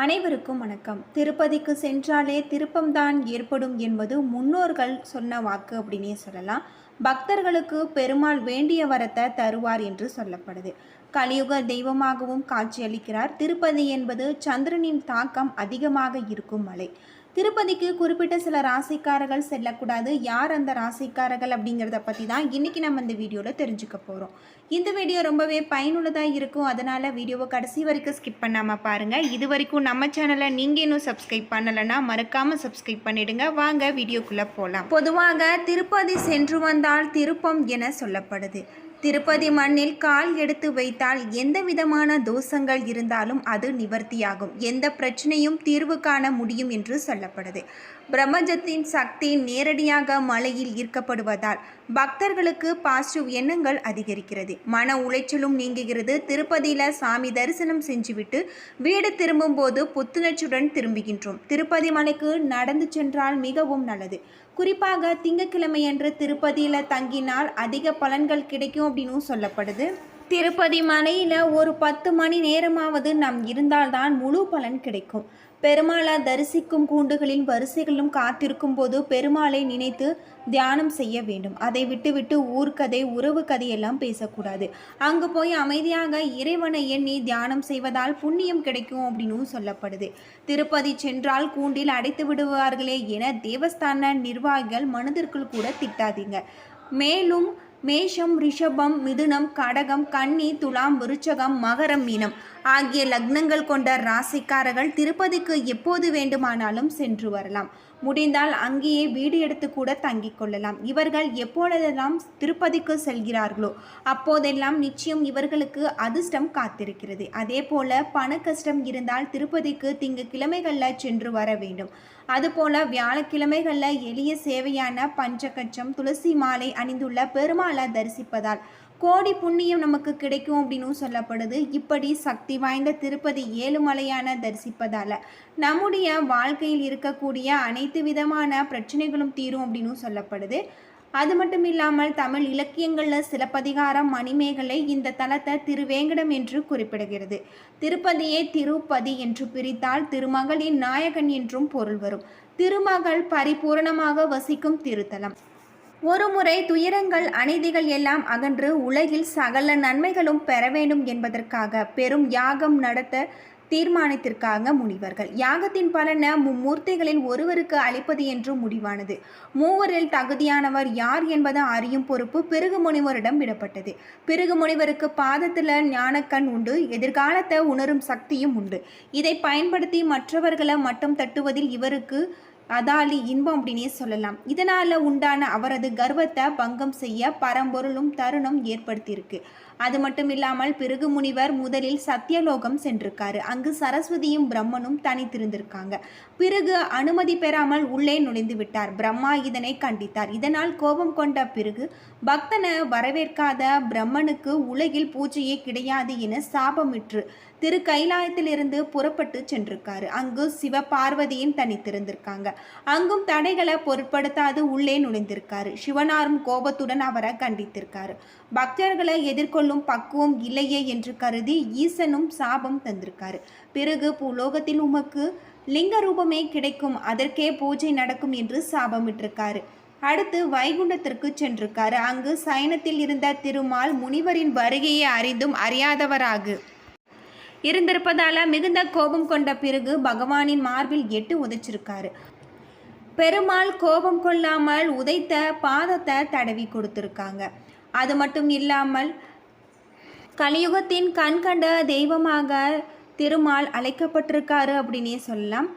அனைவருக்கும் வணக்கம். திருப்பதிக்கு சென்றாலே திருப்பம்தான் ஏற்படும் என்பது முன்னோர்கள் சொன்ன வாக்கு அப்படின்னே சொல்லலாம். பக்தர்களுக்கு பெருமாள் வேண்டிய வரத்தை தருவார் என்று சொல்லப்படுது. கலியுக தெய்வமாகவும் காட்சியளிக்கிறார். திருப்பதி என்பது சந்திரனின் தாக்கம் அதிகமாக இருக்கும் மலை. திருப்பதிக்கு குறிப்பிட்ட சில ராசிக்காரர்கள் செல்லக்கூடாது. யார் அந்த ராசிக்காரர்கள் அப்படிங்கிறத பற்றி தான் இன்றைக்கி நம்ம இந்த வீடியோவில் தெரிஞ்சுக்க போகிறோம். இந்த வீடியோ ரொம்பவே பயனுள்ளதாக இருக்கும். அதனால் வீடியோவை கடைசி வரைக்கும் ஸ்கிப் பண்ணாமல் பாருங்கள். இது வரைக்கும் நம்ம சேனலை நீங்கள் இன்னும் சப்ஸ்கிரைப் பண்ணலைன்னா மறக்காமல் சப்ஸ்கிரைப் பண்ணிவிடுங்க. வாங்க வீடியோக்குள்ளே போகலாம். பொதுவாக திருப்பதி சென்று வந்தால் திருப்பம் என சொல்லப்படுது. திருப்பதி மண்ணில் கால் எடுத்து வைத்தால் எந்த விதமான தோஷங்கள் இருந்தாலும் அது நிவர்த்தியாகும். எந்த பிரச்சனையும் தீர்வு காண முடியும் என்று சொல்லப்படுது. பிரபஞ்சத்தின் சக்தி நேரடியாக மலையில் ஈர்க்கப்படுவதால் பக்தர்களுக்கு பாசிட்டிவ் எண்ணங்கள் அதிகரிக்கிறது. மன உளைச்சலும் நீங்குகிறது. திருப்பதியில் சாமி தரிசனம் செஞ்சுவிட்டு வீடு திரும்பும் போது புத்துணர்ச்சியுடன் திரும்புகின்றோம். திருப்பதி மலைக்கு நடந்து சென்றால் மிகவும் நல்லது. குறிப்பாக திங்கட்கிழமையன்று திருப்பதியில் தங்கினால் அதிக பலன்கள் கிடைக்கும் அப்படின்னு சொல்லப்படுது. திருப்பதி மலையில் ஒரு 10 மணி நேரமாவது நாம் இருந்தால்தான் முழு பலன் கிடைக்கும். பெருமாளை தரிசிக்கும் கூண்டுகளின் வரிசைகளும் காத்திருக்கும் போது பெருமாளை நினைத்து தியானம் செய்ய வேண்டும். அதை விட்டுவிட்டு ஊர்க்கதை உறவு கதையெல்லாம் பேசக்கூடாது. அங்கு போய் அமைதியாக இறைவனை எண்ணி தியானம் செய்வதால் புண்ணியம் கிடைக்கும் அப்படின்னு சொல்லப்படுது. திருப்பதி சென்றால் கூண்டில் அடைத்து விடுவார்களே என தேவஸ்தான நிர்வாகிகள் மனதிற்குள் கூட திட்டாதீங்க. மேலும் மேஷம், ரிஷபம், மிதுனம், கடகம், கன்னி, துலாம், விருச்சகம், மகரம், மீனம் ஆகிய லக்னங்கள் கொண்ட ராசிக்காரர்கள் திருப்பதிக்கு எப்போது வேண்டுமானாலும் சென்று வரலாம். முடிந்தால் அங்கேயே வீடு எடுத்து கூட தங்கிக் கொள்ளலாம். இவர்கள் எப்பொழுதெல்லாம் திருப்பதிக்கு செல்கிறார்களோ அப்போதெல்லாம் நிச்சயம் இவர்களுக்கு அதிர்ஷ்டம் காத்திருக்கிறது. அதே போல பண கஷ்டம் இருந்தால் திருப்பதிக்கு திங்கட்கிழமைகளில் சென்று வர வேண்டும். அதுபோல வியாழக்கிழமைகளில் எளிய சேவையான பஞ்சகச்சம், துளசி மாலை அணிந்துள்ள பெருமாளை தரிசிப்பதால் கோடி புண்ணியம் நமக்கு கிடைக்கும் அப்படின்னு சொல்லப்படுது. இப்படி சக்தி வாய்ந்த திருப்பதி ஏழுமலையான தரிசிப்பதால் நம்முடைய வாழ்க்கையில் இருக்கக்கூடிய அனைத்து விதமான பிரச்சனைகளும் தீரும் அப்படின்னு சொல்லப்படுது. அது மட்டும் இல்லாமல் தமிழ் இலக்கியங்களில் சிலப்பதிகாரம், மணிமேகலை இந்த தலத்தை திருவேங்கடம் என்று குறிப்பிடுகிறது. திருப்பதியே திருப்பதி என்று பிரித்தால் திருமகளின் நாயகன் என்றும் பொருள் வரும். திருமகள் பரிபூரணமாக வசிக்கும் திருத்தலம். ஒருமுறை துயரங்கள் அநீதிகள் எல்லாம் அகன்று உலகில் சகல நன்மைகளும் பெற வேண்டும் என்பதற்காக பெரும் யாகம் நடத்த தீர்மானத்திற்காக முனிவர்கள். யாகத்தின் பலனை மும்மூர்த்திகளில் ஒருவருக்கு அளிப்பது என்று முடிவானது. மூவரில் தகுதியானவர் யார் என்பதை அறியும் பொறுப்பு பிருகு முனிவரிடம் விடப்பட்டது. பிருகு முனிவருக்கு பாதத்தில் ஞானக்கண் உண்டு. எதிர்காலத்தை உணரும் சக்தியும் உண்டு. இதை பயன்படுத்தி மற்றவர்களை மட்டம் தட்டுவதில் இவருக்கு அதாலி இன்பம் அப்படின்னே சொல்லலாம். இதனால் உண்டான அவரது கர்வத்தை பங்கம் செய்ய பரம்பொருளும் தருணம் ஏற்படுத்தியிருக்கு. அது மட்டும் இல்லாமல் பிருகு முனிவர் முதலில் சத்தியலோகம் சென்றிருக்காரு. அங்கு சரஸ்வதியும் பிரம்மனும் தனித்திருந்திருக்காங்க. பிறகு அனுமதி பெறாமல் உள்ளே நுழைந்து விட்டார். பிரம்மா இதனை கண்டித்தார். இதனால் கோபம் கொண்ட பிறகு பக்தனை வரவேற்காத பிரம்மனுக்கு உலகில் பூஜையே கிடையாது என சாபமிற்று திரு கைலாயத்திலிருந்து புறப்பட்டு சென்றிருக்காரு. அங்கு சிவபார்வதியும் தனித்திருந்திருக்காங்க. அங்கும் தடைகளை பொருட்படுத்தாது உள்ளே நுழைந்திருக்காரு. சிவனாரும் கோபத்துடன் அவரை கண்டித்திருக்காரு. பக்தர்களை எதிர்கொள்ளும் பக்குவம் இல்லையே என்று கருதி ஈசனும் சாபம் தந்திருக்காரு. பிறகு பூலோகத்தில் உமக்கு லிங்க ரூபமே கிடைக்கும், அதற்கே பூஜை நடக்கும் என்று சாபமிட்டிருக்காரு. அடுத்து வைகுண்டத்திற்கு சென்றிருக்காரு. அங்கு சயனத்தில் இருந்த திருமால் முனிவரின் வருகையை அறிந்தும் அறியாதவராக இருந்திருப்பதால மிகுந்த கோபம் கொண்ட பிறகு பகவானின் மார்பில் 8 உதைச்சிருக்காரு. பெருமாள் கோபம் கொள்ளாமல் உதைத்த பாதத்தை தடவி கொடுத்துருக்காங்க. அது மட்டும் இல்லாமல் கலியுகத்தின் கண் கண்ட தெய்வமாக திருமால் அழைக்கப்பட்டிருக்காரு அப்படின்னே சொல்லலாம்.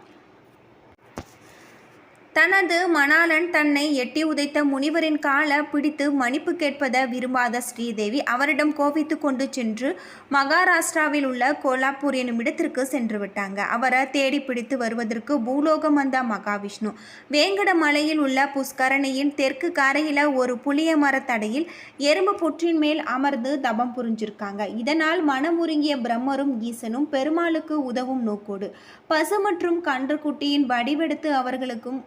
தனது மணாளன் தன்னை எட்டி உதைத்த முனிவரின் காலை பிடித்து மன்னிப்பு கேட்பதை விரும்பாத ஸ்ரீதேவி அவரிடம் கோபித்து கொண்டு சென்று மகாராஷ்டிராவில் உள்ள கோலாப்பூர் எனும் இடத்திற்கு சென்று விட்டாங்க. அவரை தேடி பிடித்து வருவதற்கு பூலோகம் வந்த மகாவிஷ்ணு வேங்கட மலையில் உள்ள புஷ்கரணியின் தெற்கு கரையில் ஒரு புளிய மரத்தடையில் எறும்பு புற்றின் மேல் அமர்ந்து தபம் புரிஞ்சிருக்காங்க. இதனால் மனமுருங்கிய பிரம்மரும் ஈசனும் பெருமாளுக்கு உதவும் நோக்கோடு பசு மற்றும் கன்றுக்குட்டியின் வடிவெடுத்து அவர்களுக்கும்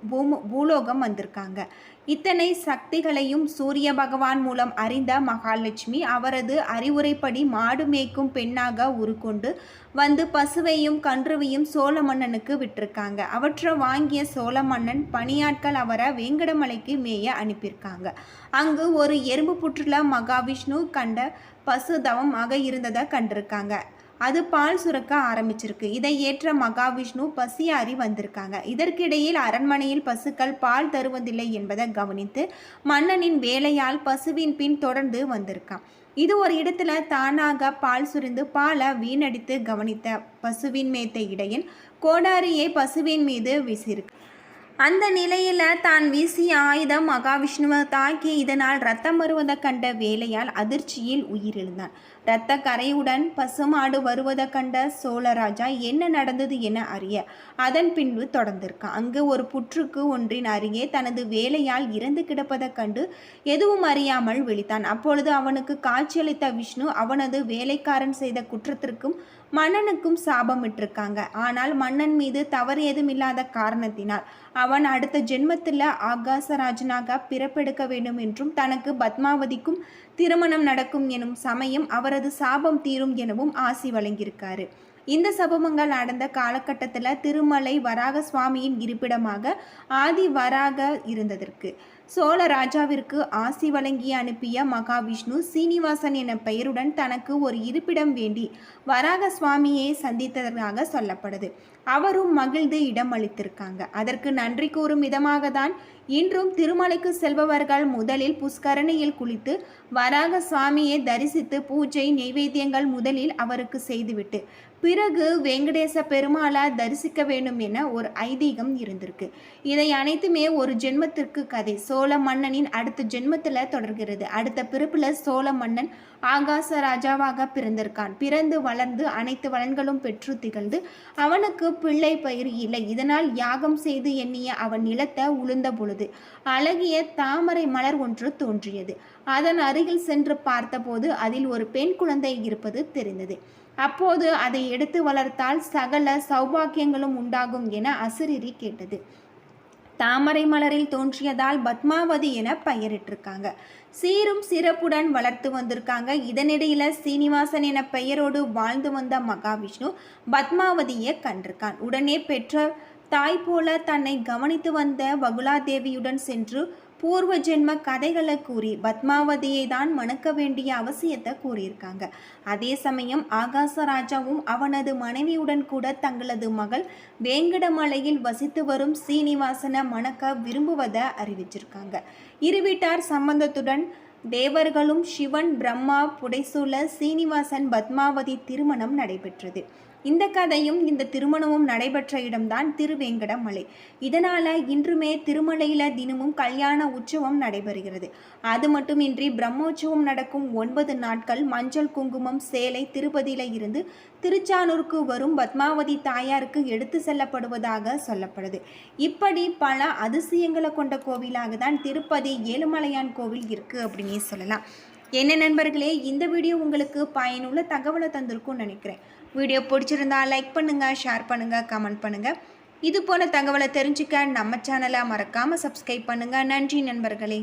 பூலோகம் வந்திருக்காங்க. இத்தனை சக்திகளையும் சூரிய பகவான் மூலம் அறிந்த மகாலட்சுமி அவரது அறிவுரைப்படி மாடு மேய்க்கும் பெண்ணாக உருக்கொண்டு வந்து பசுவையும் கன்றுவையும் சோழ மன்னனுக்கு விட்டிருக்காங்க. அவற்றை வாங்கிய சோழ மன்னன் பணியாட்கள் அவரை வேங்கடமலைக்கு மேய அனுப்பியிருக்காங்க. அங்கு ஒரு எறும்பு புற்றுல மகாவிஷ்ணு கண்ட பசு தவமாக இருந்ததை கண்டிருக்காங்க. அது பால் சுரக்க ஆரம்பிச்சிருக்கு. இதை ஏற்ற மகாவிஷ்ணு பசியாறி வந்திருக்காங்க. இதற்கிடையில் அரண்மனையில் பசுக்கள் பால் தருவதில்லை என்பதை கவனித்து மன்னனின் வேலையால் பசுவின் பின் தொடர்ந்து வந்திருக்கான். இது ஒரு இடத்துல தானாக பால் சுரிந்து பாலை வீணடித்து கவனித்த பசுவின் மேய்த்த இடையன் கோடாரியை பசுவின் மீது வீசியிருக்கு. அந்த நிலையில் தான் வீசிய ஆயுதம் மகாவிஷ்ணுவை தாக்கி இதனால் ரத்தம் வருவதை கண்ட வேலையால் அதிர்ச்சியில் உயிரிழந்தான். இரத்த கரையுடன் பசுமாடு வருவதை கண்ட சோழராஜா என்ன நடந்தது என அறிய அதன் பின்பு தொடர்ந்திருக்கான். அங்கு ஒரு புற்றுக்கு ஒன்றின் அருகே தனது வேலையால் இறந்து கிடப்பதை கண்டு எதுவும் அறியாமல் விழித்தான். அப்பொழுது அவனுக்கு காட்சியளித்த விஷ்ணு அவனது வேலைக்காரன் செய்த குற்றத்திற்கும் மன்னனுக்கும் சாபமிட்டிருக்காங்க. ஆனால் மன்னன் மீது தவறு ஏதும் இல்லாத காரணத்தினால் அவன் அடுத்த ஜென்மத்தில் ஆகாசராஜனாக பிறப்பெடுக்க வேண்டும் என்றும் தனக்கு பத்மாவதிக்கும் திருமணம் நடக்கும் எனும் சமயம் அவரது சாபம் தீரும் எனவும் ஆசி வழங்கியிருக்காரு. இந்த சபமங்கள் நடந்த காலகட்டத்தில் திருமலை வராக சுவாமியின் இருப்பிடமாக ஆதி வராக இருந்ததற்கு சோழ ராஜாவிற்கு ஆசி வழங்கி அனுப்பிய மகாவிஷ்ணு சீனிவாசன் என பெயருடன் தனக்கு ஒரு இருப்பிடம் வேண்டி வராக சுவாமியை சந்தித்ததாக சொல்லப்படுது. அவரும் மகிழ்ந்து இடம் அளித்திருக்காங்க. அதற்கு நன்றி கூறும் விதமாக தான் இன்றும் திருமலைக்கு செல்பவர்கள் முதலில் புஷ்கரணியில் குளித்து வராக சுவாமியை தரிசித்து பூஜை நைவேத்தியங்கள் முதலில் அவருக்கு செய்துவிட்டு பிறகு வெங்கடேச பெருமாளை தரிசிக்க வேண்டும் என ஒரு ஐதீகம் இருந்திருக்கு. இதை அனைத்துமே ஒரு ஜென்மத்திற்கு கதை. சோழ மன்னனின் அடுத்த ஜென்மத்தில் தொடர்கிறது. அடுத்த பிறப்புல சோழ மன்னன் ஆகாச ராஜாவாக பிறந்திருக்கான். பிறந்து வளர்ந்து அனைத்து வளன்களும் பெற்று திகழ்ந்து அவனுக்கு பிள்ளை பயிர் இல்லை. இதனால் யாகம் செய்து எண்ணிய அவன் நிலத்தை உளுந்த பொழுது அழகிய தாமரை மலர் ஒன்று தோன்றியது. அதன் அருகில் சென்று பார்த்தபோது அதில் ஒரு பெண் குழந்தை இருப்பது தெரிந்தது. அப்போது அதை எடுத்து வளர்த்தால் சகல சௌபாக்கியங்களும் உண்டாகும் என அசிரிரி கேட்டது. தாமரை மலரில் தோன்றியதால் பத்மாவதி என பெயரிட்டிருக்காங்க. சீரும் சிறப்புடன் வளர்த்து வந்திருக்காங்க. இதனிடையில சீனிவாசன் என பெயரோடு வாழ்ந்து வந்த மகாவிஷ்ணு பத்மாவதியை கண்டிருக்கான். உடனே பெற்ற தாய் போல தன்னை கவனித்து வந்த வகுலாதேவியுடன் சென்று பூர்வ ஜென்ம கதைகளை கூறி பத்மாவதியை தான் மணக்க வேண்டிய அவசியத்தை கூறியிருக்காங்க. அதே சமயம் ஆகாசராஜாவும் அவனது மனைவியுடன் கூட தங்களது மகள் வேங்கடமலையில் வசித்து வரும் சீனிவாசனை மணக்க விரும்புவதை அறிவிச்சிருக்காங்க. இரு வீட்டார் சம்பந்தத்துடன் தேவர்களும் சிவன் பிரம்மா புடைசூழ சீனிவாசன் பத்மாவதி திருமணம் நடைபெற்றது. இந்த கதையும் இந்த திருமணமும் நடைபெற்ற இடம்தான் திருவேங்கடமலை. இதனால இன்றுமே திருமலையில தினமும் கல்யாண உற்சவம் நடைபெறுகிறது. அது மட்டுமின்றி பிரம்மோற்சவம் நடக்கும் 9 நாட்கள் மஞ்சள் குங்குமம் சேலை திருப்பதியில இருந்து திருச்சானூருக்கு வரும் பத்மாவதி தாயாருக்கு எடுத்து செல்லப்படுவதாக சொல்லப்படுது. இப்படி பல அதிசயங்களை கொண்ட கோவிலாக தான் திருப்பதி ஏழுமலையான் கோவில் இருக்கு அப்படின்னே சொல்லலாம். என்ன நண்பர்களே, இந்த வீடியோ உங்களுக்கு பயனுள்ள தகவலை தந்திருக்கும்னு நினைக்கிறேன். வீடியோ பிடிச்சிருந்தா லைக் பண்ணுங்கள், ஷேர் பண்ணுங்கள், கமெண்ட் பண்ணுங்கள். இது போல தகவலை தெரிஞ்சுக்க நம்ம சேனலை மறக்காமல் சப்ஸ்கிரைப் பண்ணுங்கள். நன்றி நண்பர்களே.